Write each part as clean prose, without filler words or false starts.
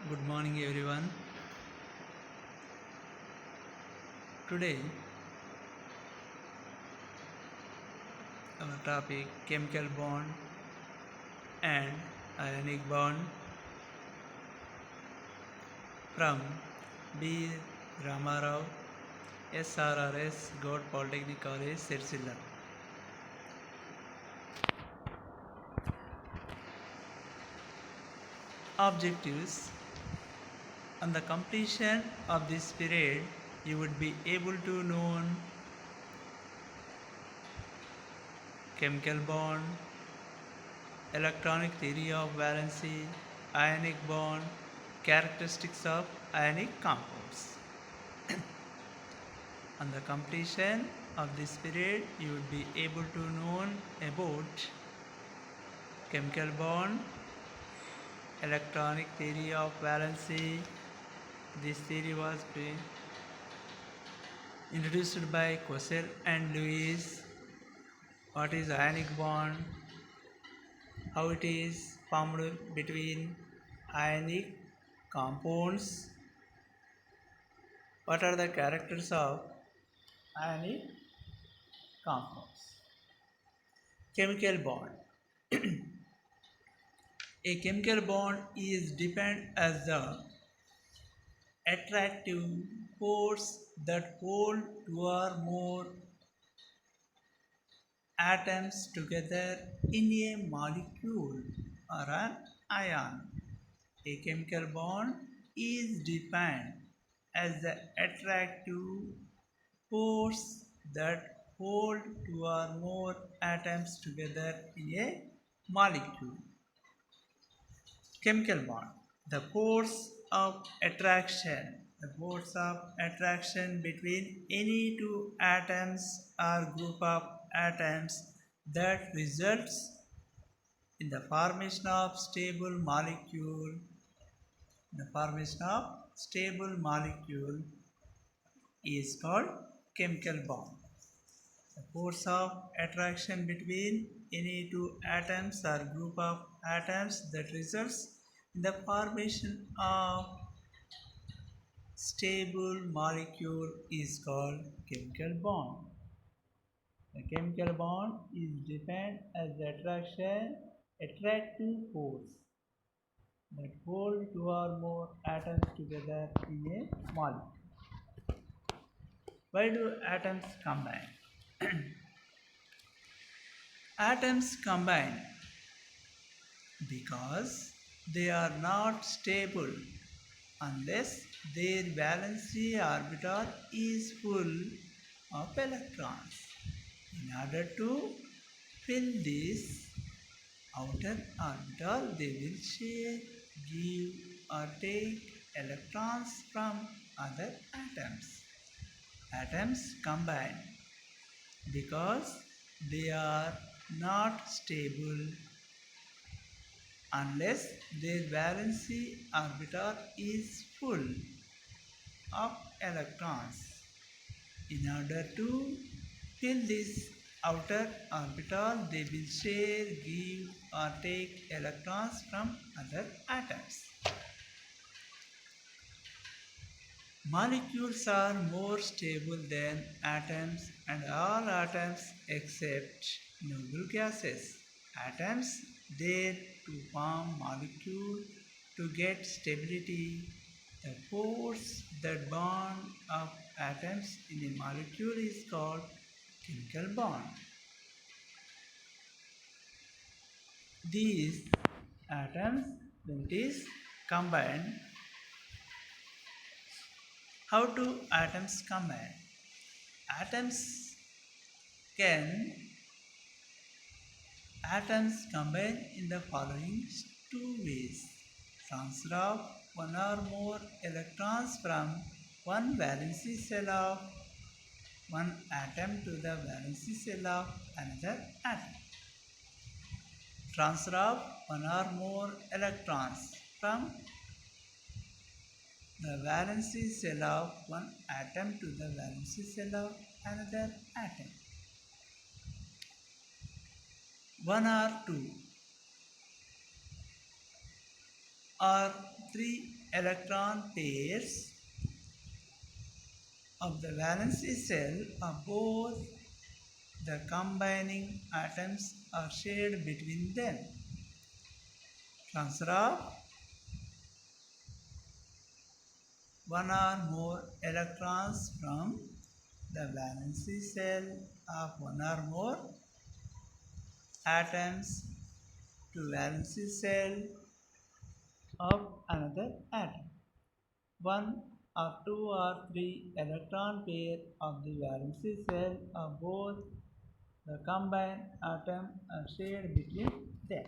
Good morning, everyone. Today, our topic chemical bond and ionic bond from B. Ramarao, SRRS, God Polytechnic College, Sirsilla. Objectives: on the completion of this period, you would be able to know chemical bond, electronic theory of valency, ionic bond, characteristics of ionic compounds. On the completion of this period, you would be able to know about chemical bond, electronic theory of valency. This theory was introduced by Cossel and Lewis. What is ionic bond? How it is formed between ionic compounds? What are the characters of ionic compounds? Chemical bond. A chemical bond is defined as the attractive force that hold two or more atoms together in a molecule or an ion. A chemical bond is defined as the attractive force that hold two or more atoms together in a molecule. Chemical bond. The force of attraction. The force of attraction between any two atoms or group of atoms that results in the formation of stable molecule. The formation of stable molecule is called chemical bond. The force of attraction between any two atoms or group of atoms that results in the formation of stable molecule is called chemical bond. The chemical bond is defined as the attractive force that hold two or more atoms together in a molecule. Why do atoms combine? Atoms combine because they are not stable unless their valency orbital is full of electrons. In order to fill this outer orbital, they will share, give or take electrons from other atoms. Atoms combine because they are not stable unless their valency orbital is full of electrons. In order to fill this outer orbital, they will share, give or take electrons from other atoms. Molecules are more stable than atoms, and all atoms except noble gases. Atoms dare to form molecule to get stability. The force that bond of atoms in a molecule is called chemical bond. These atoms, when it is combined, how do atoms combine? Atoms can Atoms combine in the following two ways: transfer of one or more electrons from one valency cell of one atom to the valency cell of another atom. Transfer of one or more electrons from the valency cell of one atom to the valency cell of another atom. One or two or three electron pairs of the valency shell of both the combining atoms are shared between them. Transfer of one or more electrons from the valency shell of one or more atoms to valency shell of another atom. One or two or three electron pair of the valency shell of both the combined atom are shared between them.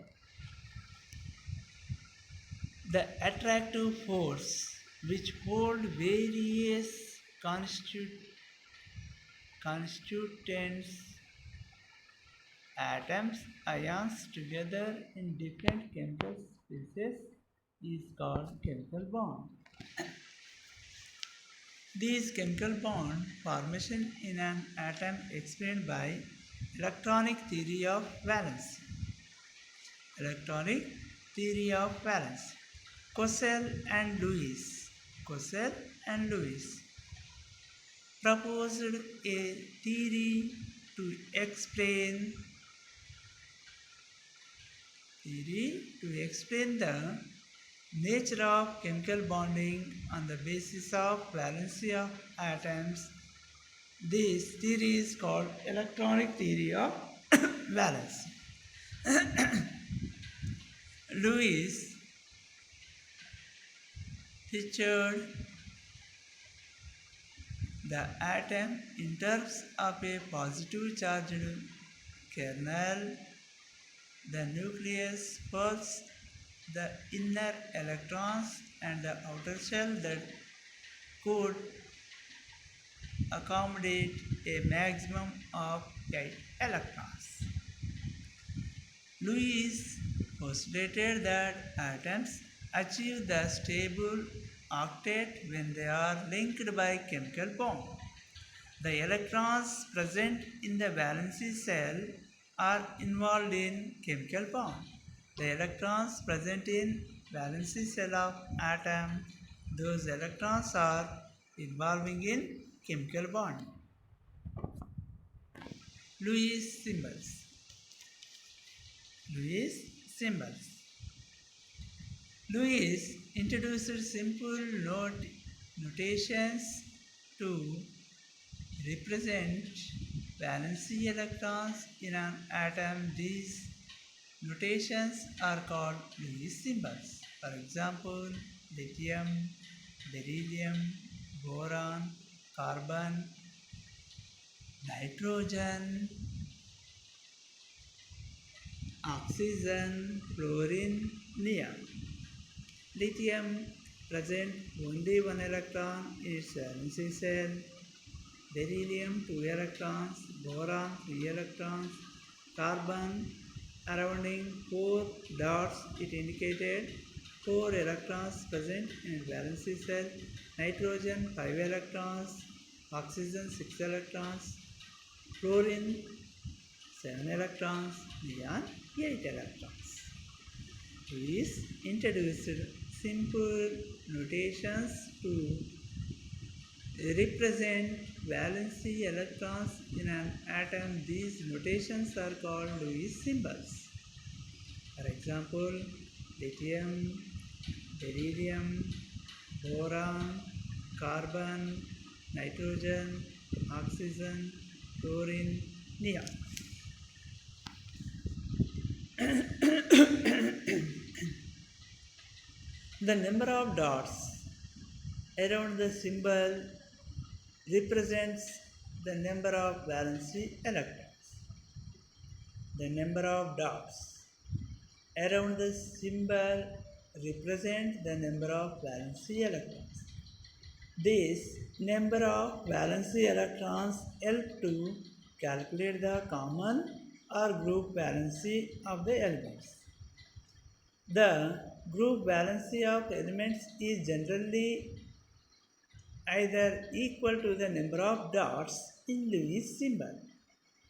The attractive force which hold various constituents atoms ions together in different chemical species is called chemical bond. These chemical bond formation in an atom explained by electronic theory of valence. Electronic theory of valence. Cossell and Lewis proposed a theory to explain the nature of chemical bonding on the basis of valency of atoms. This theory is called electronic theory of valence. Lewis pictured the atom in terms of a positive charged kernel. The nucleus holds the inner electrons and the outer shell that could accommodate a maximum of 8 electrons. Lewis postulated that atoms achieve the stable octet when they are linked by chemical bond. The electrons present in the valency shell are involved in chemical bond. The electrons present in valency shell of atom, those electrons are involving in chemical bond. Lewis symbols. Lewis introduced simple notations to represent valency electrons in an atom. These notations are called Lewis symbols. For example, lithium, beryllium, boron, carbon, nitrogen, oxygen, fluorine, neon. Lithium present only one electron in its valency shell. Beryllium 2 electrons, boron 3 electrons, carbon surrounding 4 dots. It indicated 4 electrons present in valency shell. Nitrogen 5 electrons, oxygen 6 electrons, fluorine 7 electrons, neon 8 electrons. Lewis introduced simple notations to represent valency electrons in an atom. These notations are called Lewis symbols. For example, lithium, beryllium, boron, carbon, nitrogen, oxygen, fluorine, neon. The number of dots around the symbol represents the number of valency electrons. The number of dots around the symbol represent the number of valency electrons. This number of valency electrons help to calculate the common or group valency of the elements. The group valency of elements is generally either equal to the number of dots in Lewis symbol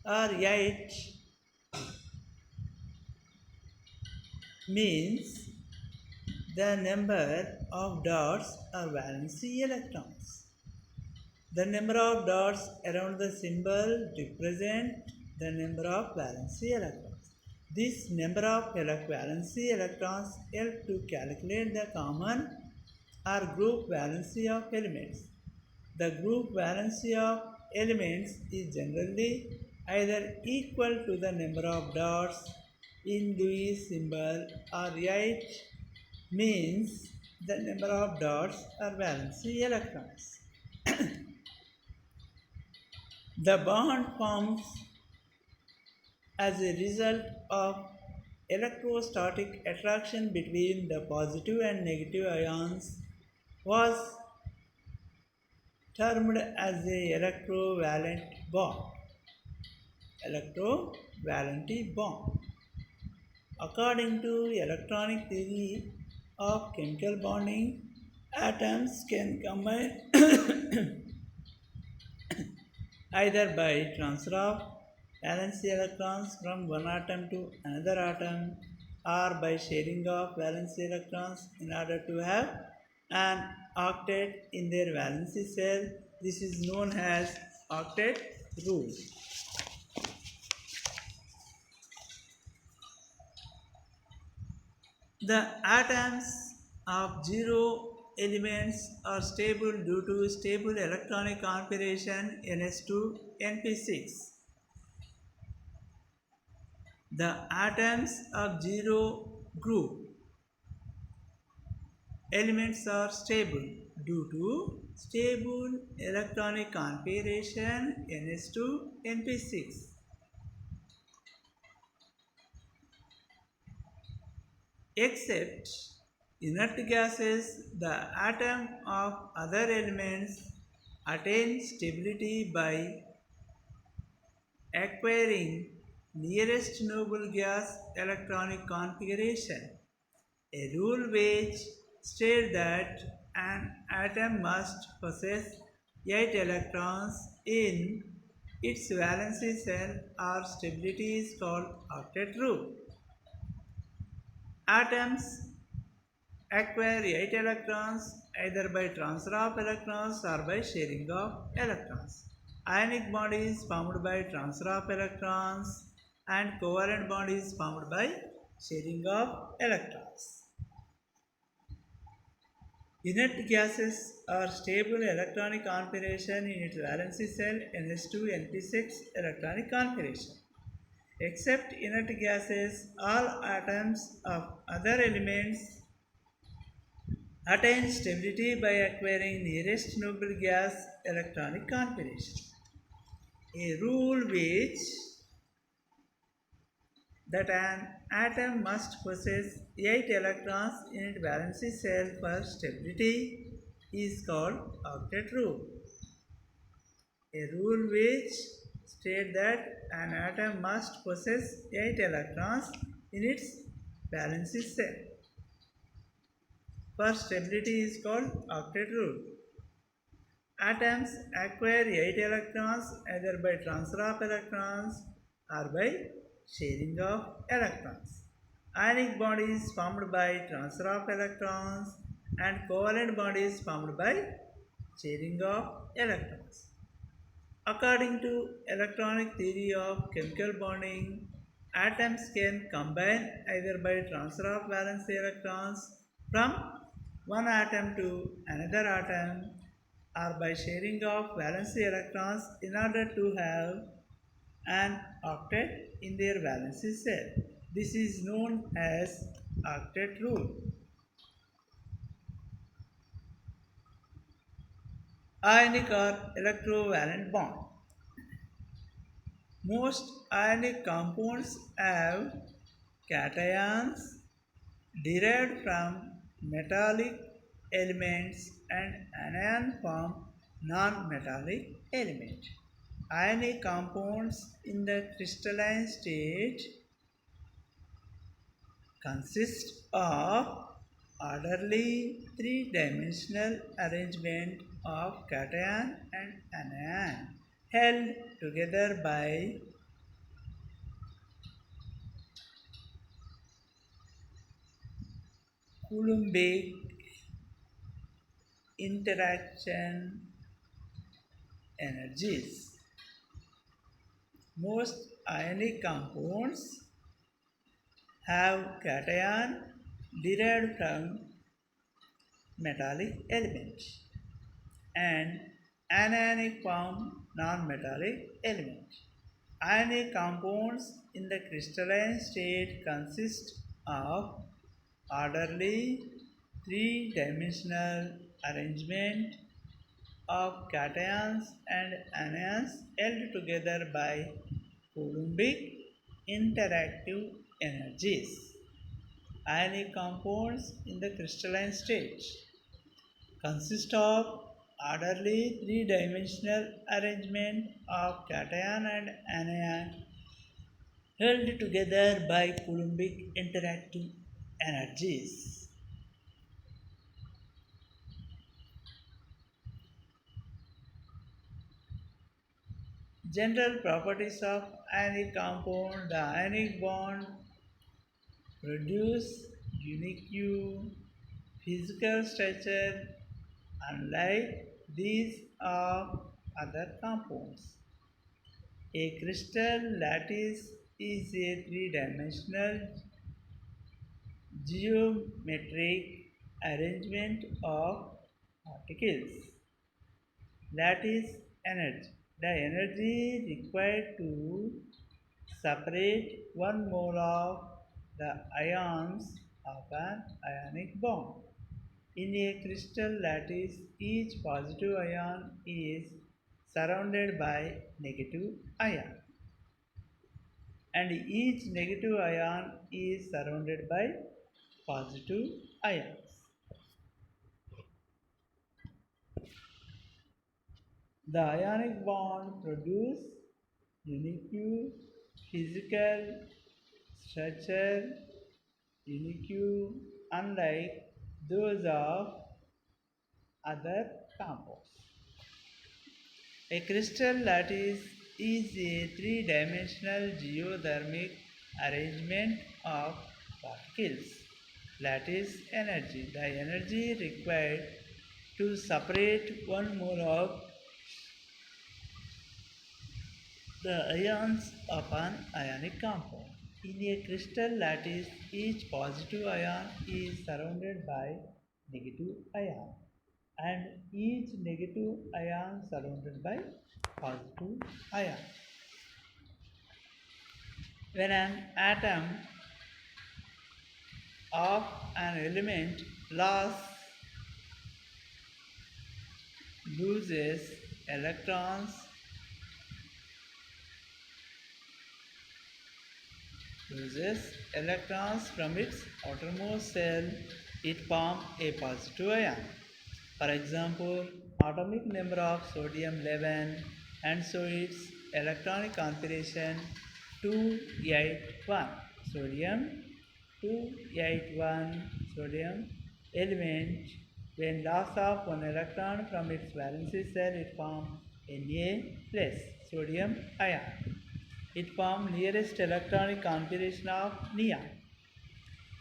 or 8 means the number of dots are valency electrons. The number of dots around the symbol represent the number of valency electrons. This number of valency electrons help to calculate the common or group valency of elements. The group valency of elements is generally either equal to the number of dots in Lewis symbol or 8 means the number of dots are valency electrons. The bond forms as a result of electrostatic attraction between the positive and negative ions was termed as a electrovalent bond. Electrovalent bond. According to electronic theory of chemical bonding, atoms can combine either by transfer of valency electrons from one atom to another atom or by sharing of valency electrons in order to have an octet in their valency cell. This is known as octet rule. The atoms of zero elements are stable due to stable electronic configuration NS2 NP6. The atoms of zero group elements are stable due to stable electronic configuration NS2 NP6. Except inert gases, the atom of other elements attain stability by acquiring nearest noble gas electronic configuration, a rule which states that an atom must possess 8 electrons in its valency cell or stability is called octet rule. Atoms acquire 8 electrons either by transfer of electrons or by sharing of electrons. Ionic bond is formed by transfer of electrons and covalent bond is formed by sharing of electrons. Inert gases are stable electronic configuration in its valency cell NS2 NP6 electronic configuration. Except inert gases, all atoms of other elements attain stability by acquiring nearest noble gas electronic configuration. A rule which that an atom must possess 8 electrons in its valency cell for stability is called octet rule. A rule which states that an atom must possess 8 electrons in its valency cell for stability is called octet rule. Atoms acquire 8 electrons either by transfer of electrons or by sharing of electrons. Ionic bond is formed by transfer of electrons and covalent bond is formed by sharing of electrons. According to electronic theory of chemical bonding, atoms can combine either by transfer of valency electrons from one atom to another atom or by sharing of valency electrons in order to have an octet in their valency cell. This is known as octet rule. Ionic or electrovalent bond. Most ionic compounds have cations derived from metallic elements and anion form non-metallic element. Ionic compounds in the crystalline state consist of orderly three-dimensional arrangement of cation and anion held together by Coulombic interaction energies. Most ionic compounds have cation derived from metallic elements and anionic form non-metallic elements. Ionic compounds in the crystalline state consist of orderly three-dimensional arrangement of cations and anions held together by Coulombic interactive energies. Ionic compounds in the crystalline state consist of orderly three-dimensional arrangement of cation and anion held together by Coulombic interactive energies. General properties of ionic compound. The ionic bond produce unique physical structure unlike these of other compounds. A crystal lattice is a three-dimensional geometric arrangement of particles. Lattice energy. The energy required to separate one mole of the ions of an ionic bond. In a crystal lattice, each positive ion is surrounded by negative ion, and each negative ion is surrounded by positive ions. The ionic bond produce unique physical structure, unique unlike those of other compounds. A crystal lattice is a three-dimensional geothermic arrangement of particles. Lattice energy. The energy required to separate one mole of the ions of an ionic compound. In a crystal lattice, each positive ion is surrounded by negative ion, and each negative ion surrounded by positive ion. When an atom of an element loses electrons from its outermost shell, it forms a positive ion. For example, atomic number of sodium 11, and so its electronic configuration 281. Sodium 281 sodium element. When loss of one electron from its valency shell, it forms Na plus sodium ion. It forms nearest electronic configuration of neon.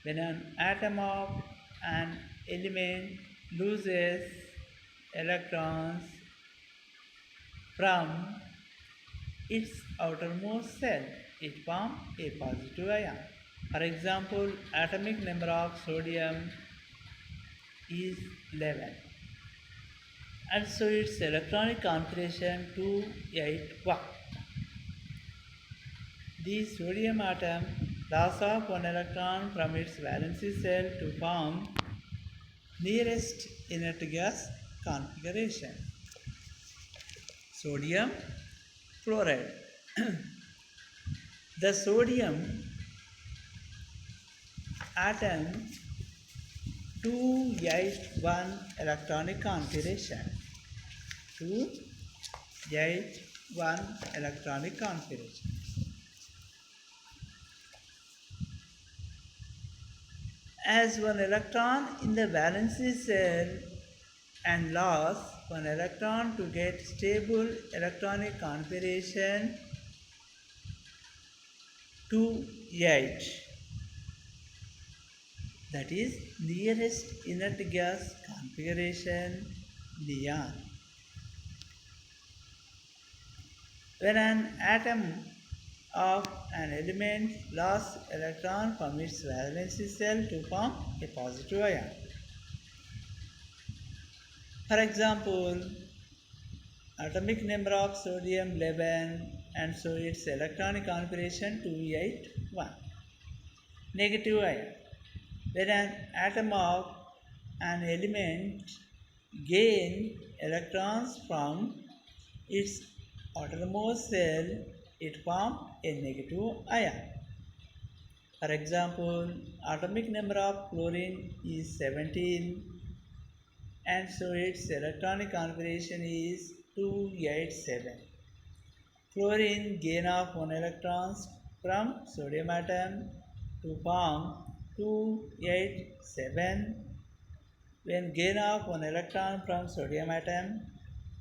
When an atom of an element loses electrons from its outermost shell, it forms a positive ion. For example, atomic number of sodium is 11, and so its electronic configuration 281. The sodium atom loss of one electron from its valency shell to form nearest inert gas configuration. Sodium chloride. The sodium atom 281 electronic configuration. 281 electronic configuration. As one electron in the valency shell and loss one electron to get stable electronic configuration 2 8. that is nearest inert gas configuration neon. When an atom of an element lost electron from its valency shell to form a positive ion. For example, atomic number of sodium 11 and so its electronic configuration 281. Negative ion. When an atom of an element gain electrons from its outermost shell, it forms a negative ion. For example, atomic number of chlorine is 17 and so its electronic configuration is 287. Chlorine gain of 1 electrons from sodium atom to form 287 when gain of 1 electron from sodium atom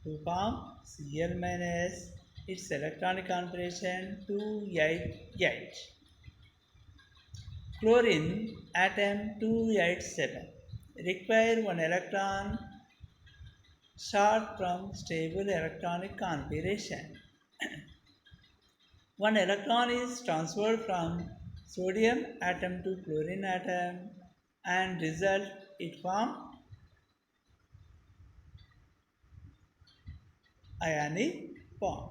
to form Cl minus its electronic configuration 288. Chlorine atom 287 require 1 electron short from stable electronic configuration. 1 electron is transferred from sodium atom to chlorine atom and result it form ionic form.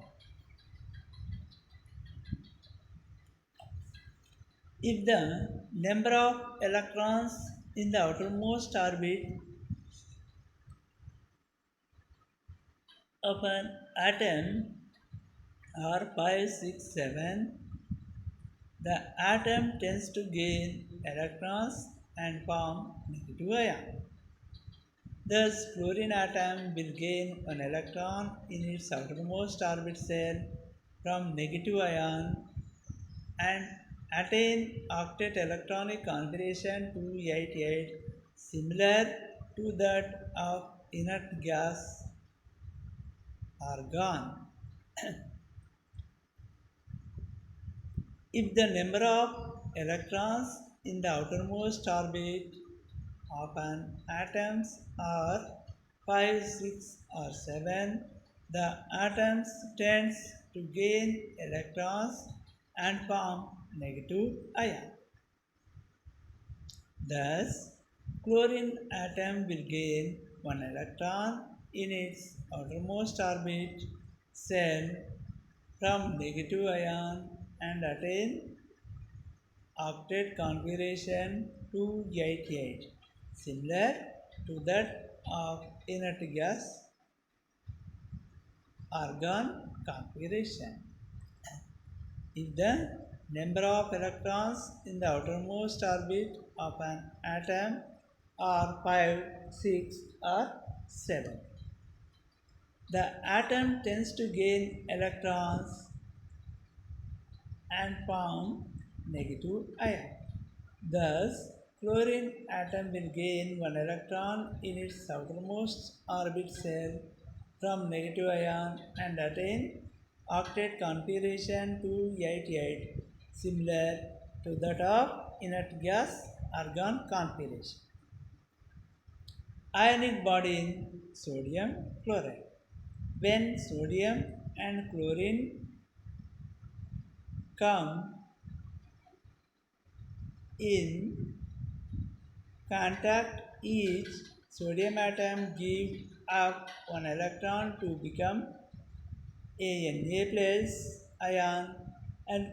If the number of electrons in the outermost orbit of an atom are 5, 6, 7, the atom tends to gain electrons and form negative ion. Thus, chlorine atom will gain 1 electron in its outermost orbit shell from negative ion and attain octet electronic configuration 288 similar to that of inert gas argon. If the number of electrons in the outermost orbit of an atom are 5, 6 or 7, the atom tends to gain electrons and form negative ion. Thus, chlorine atom will gain 1 electron in its outermost orbit shell from negative ion and attain octet configuration 288 similar to that of inert gas argon configuration. If the number of electrons in the outermost orbit of an atom are 5, 6 or 7, the atom tends to gain electrons and form negative ion. Thus, chlorine atom will gain 1 electron in its outermost orbit shell from negative ion and attain octet configuration 288 similar to that of inert gas argon configuration. Ionic body in sodium chloride. When sodium and chlorine come in contact, each sodium atom gives up 1 electron to become a Na plus ion and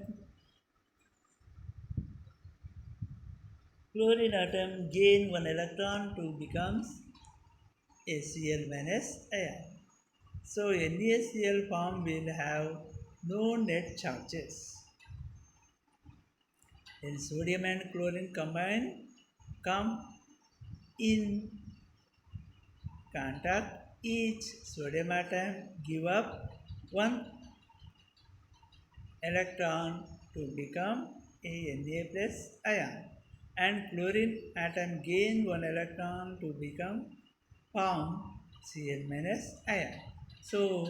chlorine atom gain 1 electron to become a Cl minus ion. So NaCl form will have no net charges. When sodium and chlorine come in contact, each sodium atom give up 1 electron to become a Na plus ion and chlorine atom gain 1 electron to become form Cl minus ion. So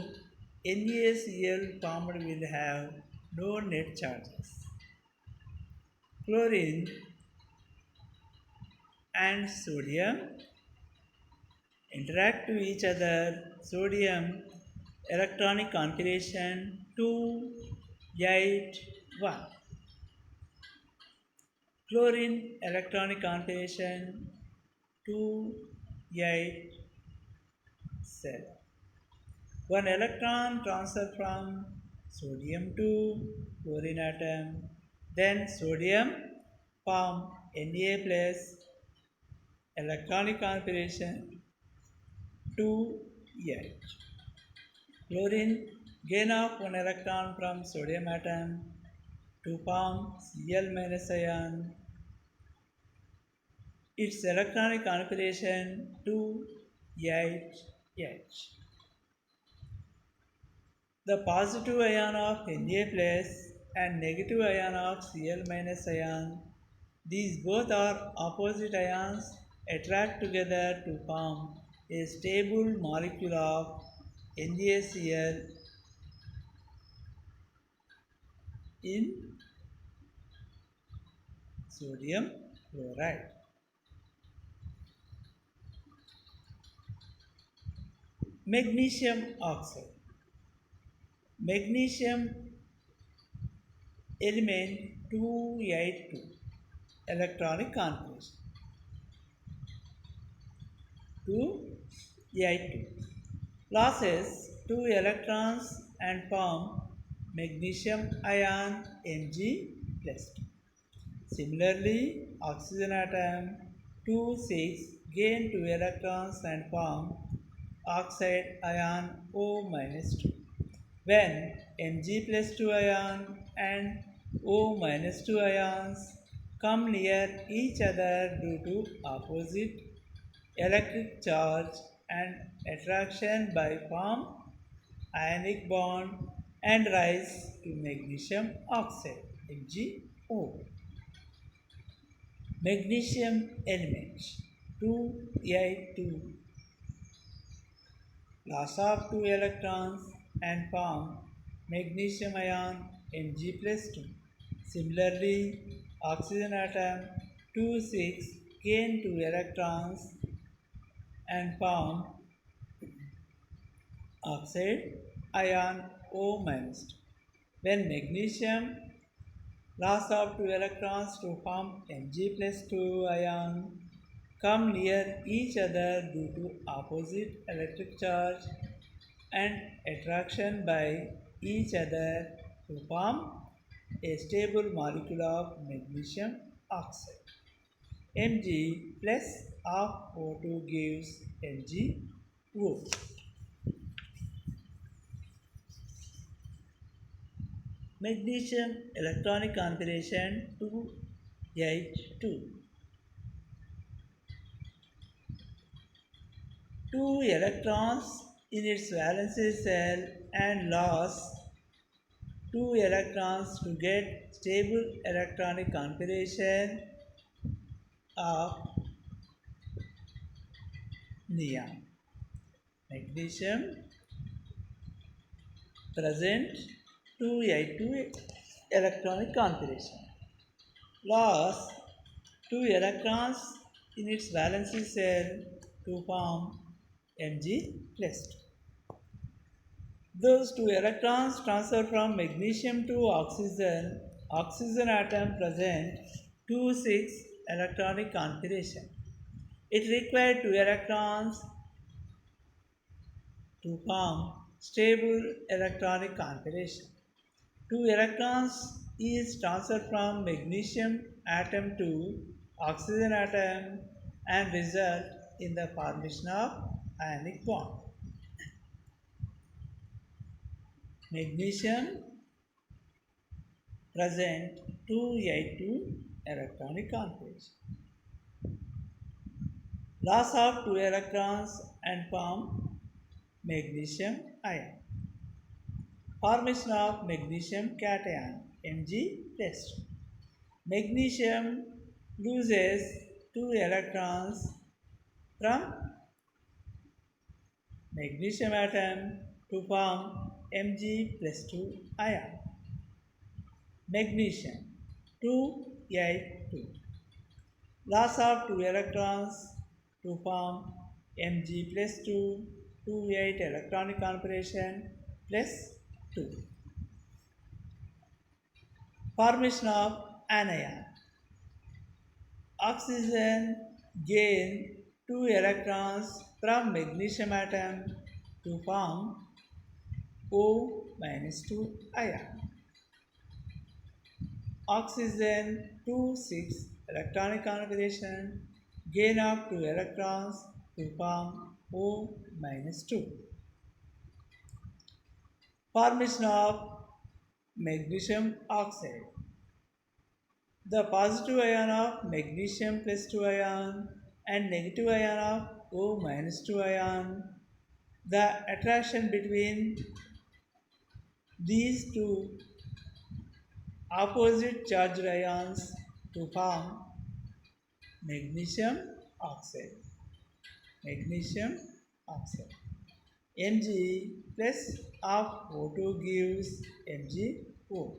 NaCl formed will have no net charges. Chlorine and sodium interact to each other. Sodium electronic configuration 281. Chlorine electronic configuration 287. One electron transfer from sodium to chlorine atom. Then sodium form Na plus electronic configuration 2H. Chlorine gain of one electron from sodium atom to form Cl minus ion. Its electronic configuration 2H. The positive ion of Na plus and negative ion of Cl minus ion, these both are opposite ions, attract together to form a stable molecule of NaCl in sodium chloride. Magnesium oxide. Magnesium element 282 electronic configuration 282 losses 2 electrons and form magnesium ion Mg plus 2. Similarly, oxygen atom 2 6 gain 2 electrons and form oxide ion O minus 2. When Mg plus 2 ion and O minus 2 ions come near each other due to opposite electric charge and attraction by form ionic bond and rise to magnesium oxide MgO. Magnesium elements 2A2 loss of 2 electrons and form magnesium ion Mg plus 2. Similarly, oxygen atom 2 6 gain 2 electrons and form oxide ion O minus 2. When magnesium loss of 2 electrons to form Mg plus 2 ion come near each other due to opposite electric charge and attraction by each other to form a stable molecule of magnesium oxide. Mg plus of O2 gives MgO. Magnesium electronic configuration 2H2. 2 electrons in its valency cell and loss 2 electrons to get stable electronic configuration of neon. Magnesium present 2A2 electronic configuration. Loss 2 electrons in its valency cell to form Mg plus 2. Those 2 electrons transfer from magnesium to oxygen. Oxygen atom present 2 6 electronic configuration. It required 2 electrons to form stable electronic configuration. 2 electrons is transferred from magnesium atom to oxygen atom and result in the formation of ionic bond. Magnesium present 2A2 electronic configuration. Loss of 2 electrons and form magnesium ion. Formation of magnesium cation Mg plus 2. Magnesium loses 2 electrons from magnesium atom to form Mg plus 2 ion. Magnesium 2A2 Loss of 2 electrons to form Mg plus 2, 2 8 electronic configuration plus 2. Formation of anion. Oxygen gain 2 electrons from magnesium atom to form O minus 2 ion. Oxygen 2 6 electronic configuration gain of 2 electrons to form O minus 2. Formation of magnesium oxide. The positive ion of magnesium plus 2 ion and negative ion of O minus 2 ion. The attraction between these two opposite charged ions to form magnesium oxide. Magnesium oxide. Mg plus of O2 gives MgO.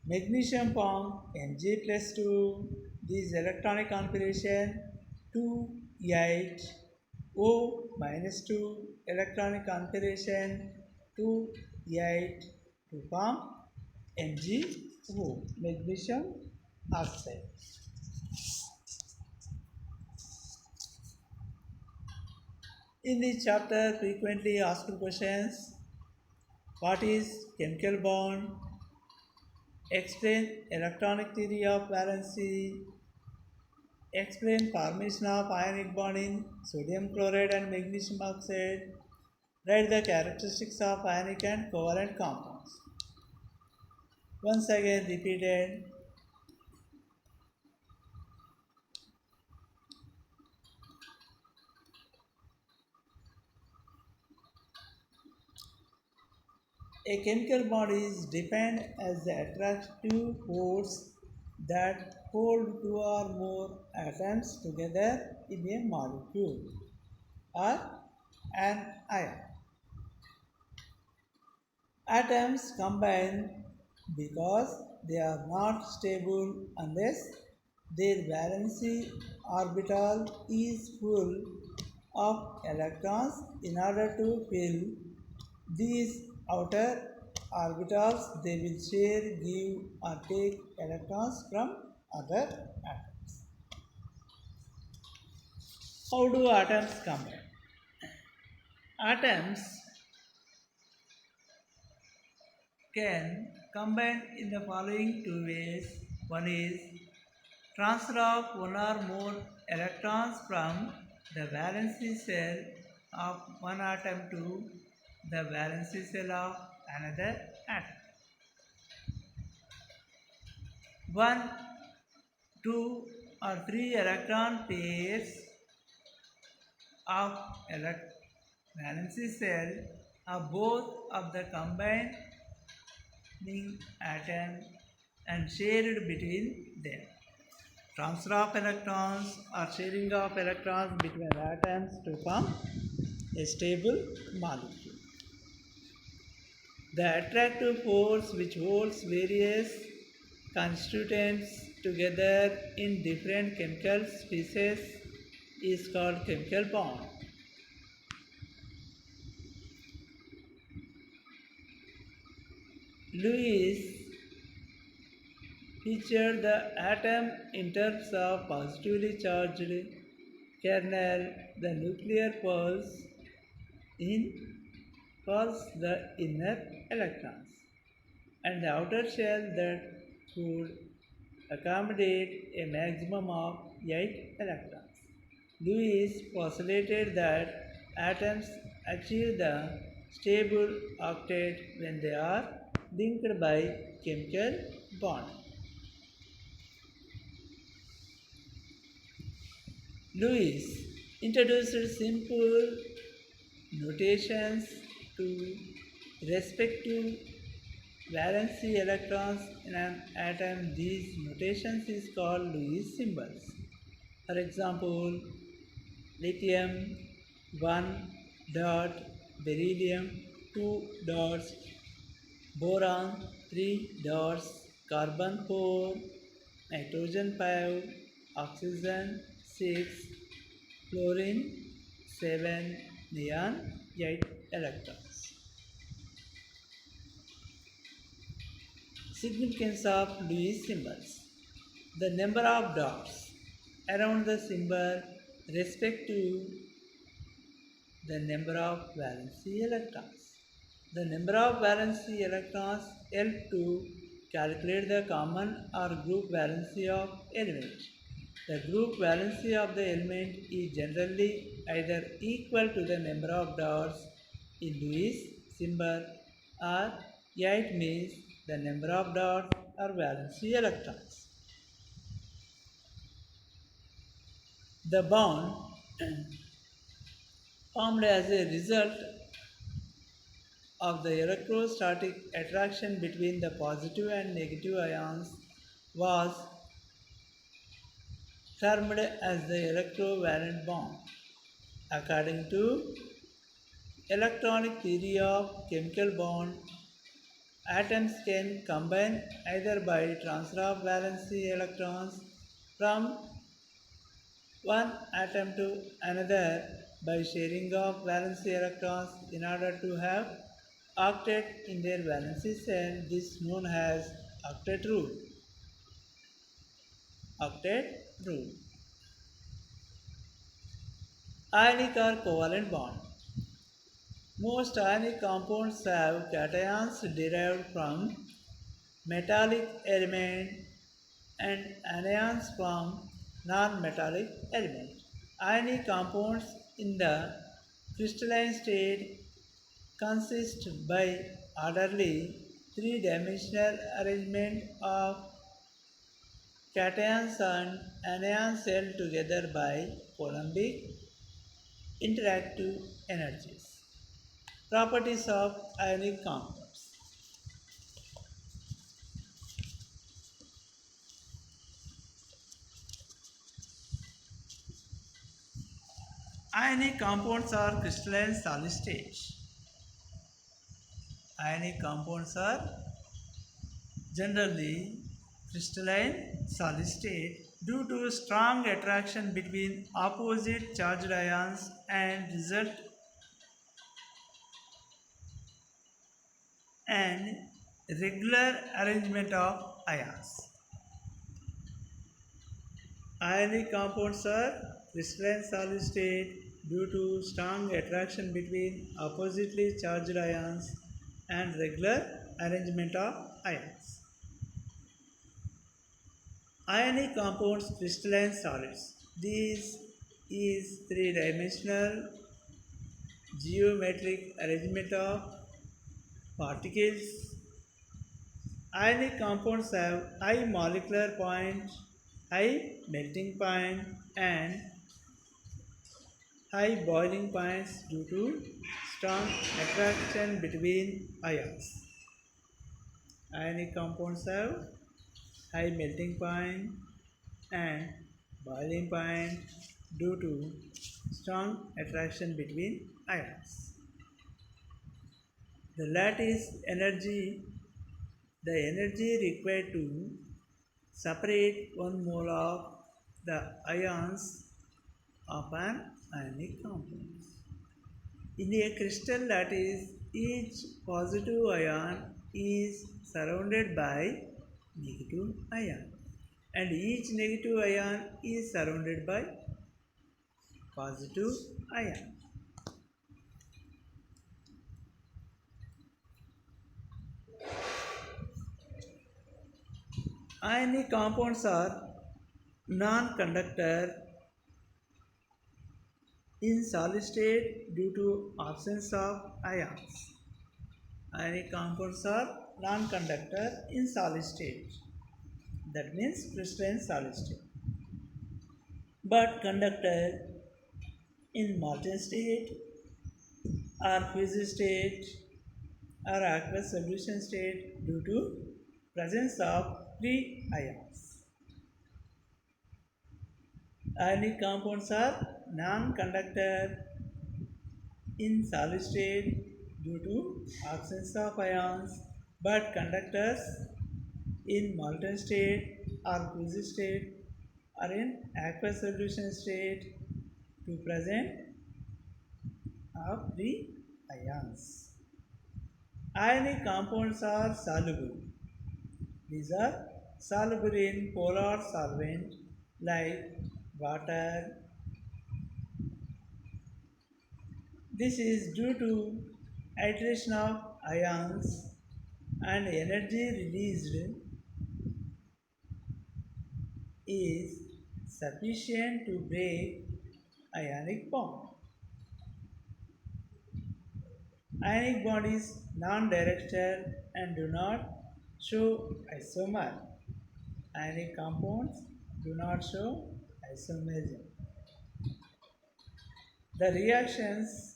Magnesium form Mg plus 2. This electronic configuration 2 8 O minus 2 electronic configuration 2 8 to form MgO, magnesium oxide. In this chapter, frequently asked questions: what is chemical bond? Explain electronic theory of valency. Explain formation of ionic bond in sodium chloride and magnesium oxide. Write the characteristics of ionic and covalent compounds. Once again repeated. A chemical bond is defined as the attractive force that hold two or more atoms together in a molecule or an ion. Atoms combine because they are not stable unless their valency orbital is full of electrons. In order to fill these outer orbitals, they will share, give or take electrons from other atoms. How do atoms combine? Atoms can combine in the following two ways. One is transfer of one or more electrons from the valency shell of one atom to the valency shell of another atom. One, two, or three electron pairs of valency shell of both of the combining atom and shared between them. Transfer of electrons or sharing of electrons between atoms to form a stable molecule. The attractive force which holds various constituents together in different chemical species is called chemical bond. Lewis featured the atom in terms of positively charged kernel, the nuclear pulse in calls the inner electrons, and the outer shell that could accommodate a maximum of 8 electrons. Lewis postulated that atoms achieve the stable octet when they are linked by chemical bond. Lewis introduced simple notations to respective valency electrons in an atom. These notations is called Lewis symbols. For example, lithium 1 dot, beryllium 2 dots, boron 3 dots, carbon 4, nitrogen 5, oxygen 6, fluorine 7, neon 8 electrons. Significance of Lewis symbols. The number of dots around the symbol respect to the number of valency electrons. The number of valency electrons help to calculate the common or group valency of element. The group valency of the element is generally either equal to the number of dots in Lewis symbol or 8 means the number of dots or valency electrons. The bond formed as a result of the electrostatic attraction between the positive and negative ions was termed as the electrovalent bond. According to electronic theory of chemical bond, atoms can combine either by transfer of valency electrons from one atom to another by sharing of valency electrons in order to have octet in their valency cell. This is known as octet rule. Octet rule. Ionic or covalent bond. Most ionic compounds have cations derived from metallic element and anions from non-metallic element. Ionic compounds in the crystalline state consist by orderly three-dimensional arrangement of cations and anions held together by Coulombic interactive energies. Properties of ionic compounds. Ionic compounds are crystalline solid state. Ionic compounds are generally crystalline solid state due to strong attraction between opposite charged ions and result and regular arrangement of ions. Ionic compounds are crystalline solid state due to strong attraction between oppositely charged ions and regular arrangement of ions. Ionic compounds crystalline solids. This is three-dimensional geometric arrangement of particles. Ionic compounds have high molecular point, high melting point and high boiling points due to strong attraction between ions. Ionic compounds have high melting point and boiling point due to strong attraction between ions. The energy required to separate 1 mole of the ions of an ionic compound. In a crystal lattice, each positive ion is surrounded by negative ion and each negative ion is surrounded by positive ion. Ionic compounds are non-conductor in solid state due to absence of ions. Ionic compounds are non-conductor in solid state. That means crystalline solid state. But conductor in molten state or fizzy state or aqueous solution state due to presence of free ions. Ionic compounds are non-conductor in solid state due to absence of ions but conductors in molten state or fizzy state are in aqueous solution state to present of the ions. Ionic compounds are soluble. These are soluble in polar solvent like water. This is due to iteration of ions and energy released is sufficient to break ionic bond. Ionic bond is non-directional and do not show isomer. Ionic compounds do not show isomerism. The reactions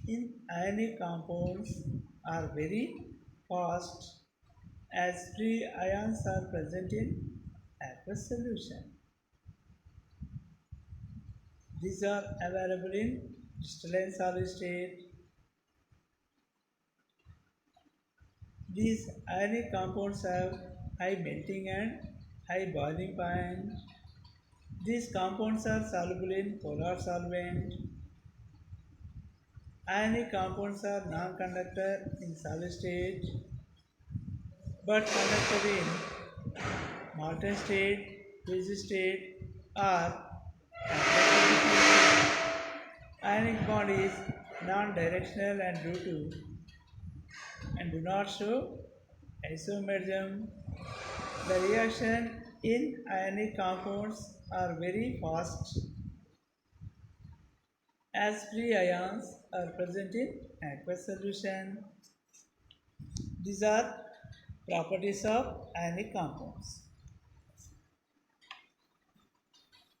in ionic compounds are very fast as free ions are present in aqueous solution. These are available in crystalline solid state. These ionic compounds have high melting and high boiling point. These compounds are soluble in polar solvent. Ionic compounds are non-conductor in solid state but conductor in molten state, fused state or ionic bond is non-directional and do not show isomerism. The reaction in ionic compounds are very fast as free ions are present in aqueous solution. These are properties of ionic compounds.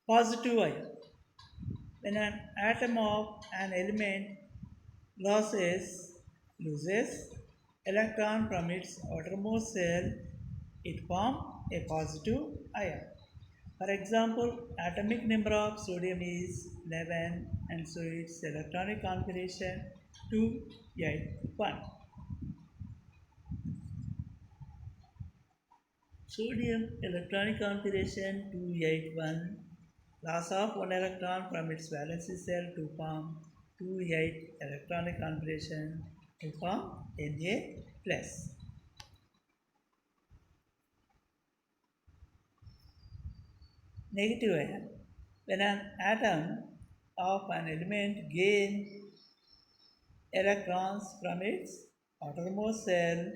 Positive ion. When an atom of an element loses electron from its outermost shell, it forms a positive ion. For example, atomic number of sodium is 11 and so its electronic configuration 281. Sodium electronic configuration 281, loss of one electron from its valency shell to form 28 electronic configuration to form Na plus. Negative ion. When an atom of an element gains electrons from its outermost shell,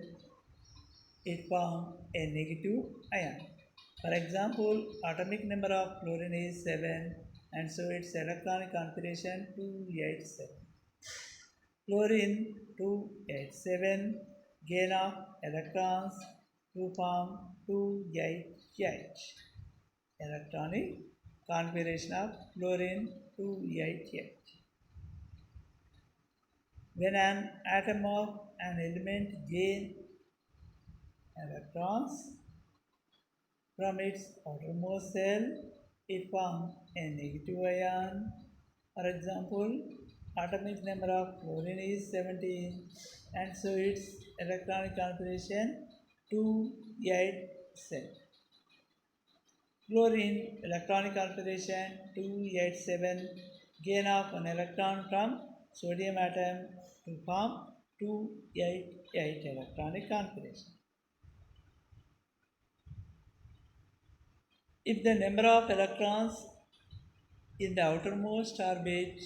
it forms a negative ion. For example, atomic number of chlorine is 7 and so its electronic configuration 287. Chlorine 287 gain of electrons to form 288. Electronic configuration of chlorine 288. When an atom of an element gains electrons from its outermost shell, it forms a negative ion. For example, atomic number of chlorine is 17 and so its electronic configuration 287. Chlorine electronic configuration 287, gain of an electron from sodium atom to form 288 electronic configuration. If the number of electrons in the outermost orbit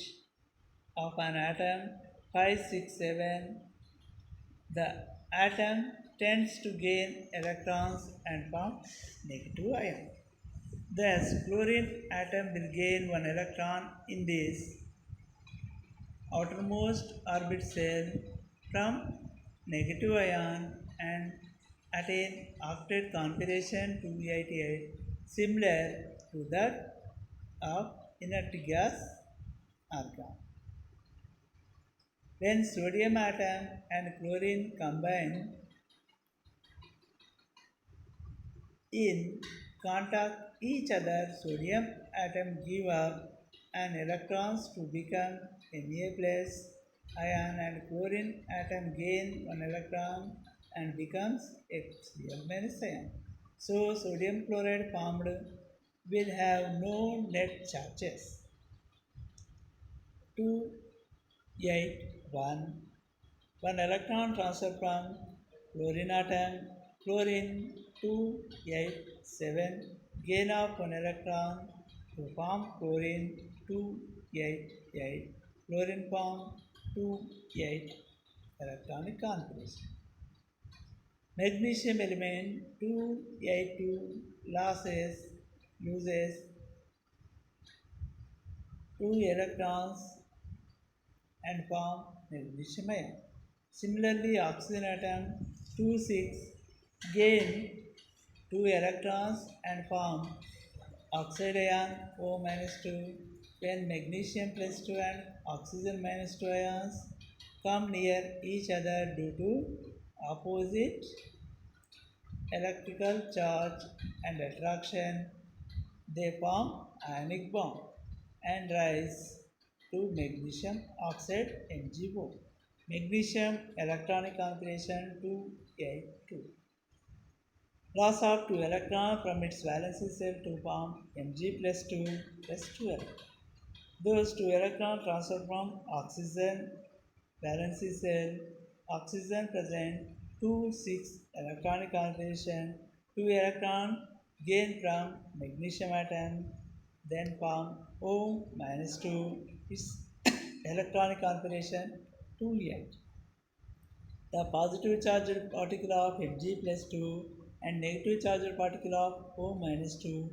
of an atom 5, 6, 7, the atom tends to gain electrons and form negative ion. Thus, chlorine atom will gain one electron in this outermost orbit shell from negative ion and attain octet configuration 288, similar to that of inert gas argon. When sodium atom and chlorine combine in contact each other, sodium atom give up an electrons to become Na plus ion and chlorine atom gain one electron and becomes HCl minus ion. So sodium chloride formed will have no net charges. 281. One electron transfer from chlorine atom, chlorine 287, gain of one electron to form chlorine 288, chlorine form 28, electronic configuration. Magnesium element 282 loses 2 electrons and form magnesium ion. Similarly, oxygen atom 26 gain 2 electrons and form oxide ion O minus 2 when magnesium plus 2 and oxygen minus 2 ions come near each other due to opposite electrical charge and attraction. They form ionic bond and rise to magnesium oxide MgO. Magnesium electronic configuration 282. Loss of 2 electrons from its valency cell to form Mg plus 2 plus 12. Those 2 electrons transfer from oxygen valency cell, oxygen present 2 6 electronic configuration, 2 electron gain from magnesium atom, then form O minus 2 its electronic configuration 2 8. The positive charged particle of Mg plus 2 and negative charged particle of O minus 2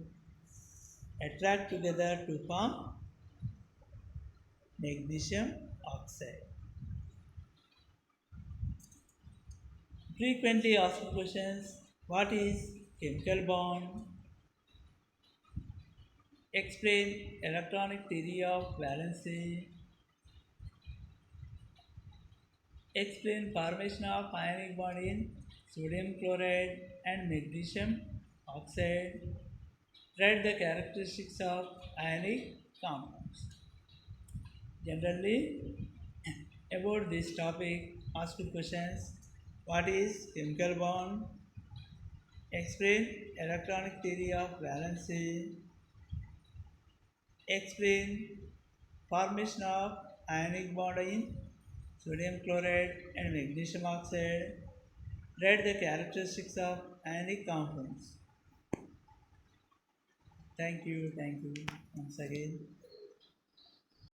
attract together to form magnesium oxide. Frequently asked questions: what is chemical bond? Explain electronic theory of valency. Explain formation of ionic bond in sodium chloride and magnesium oxide. Write the characteristics of ionic compounds. Generally, about this topic, ask questions: what is chemical bond? Explain electronic theory of valency. Explain formation of ionic bond in sodium chloride and magnesium oxide. Write the characteristics of ionic compounds. Thank you once again.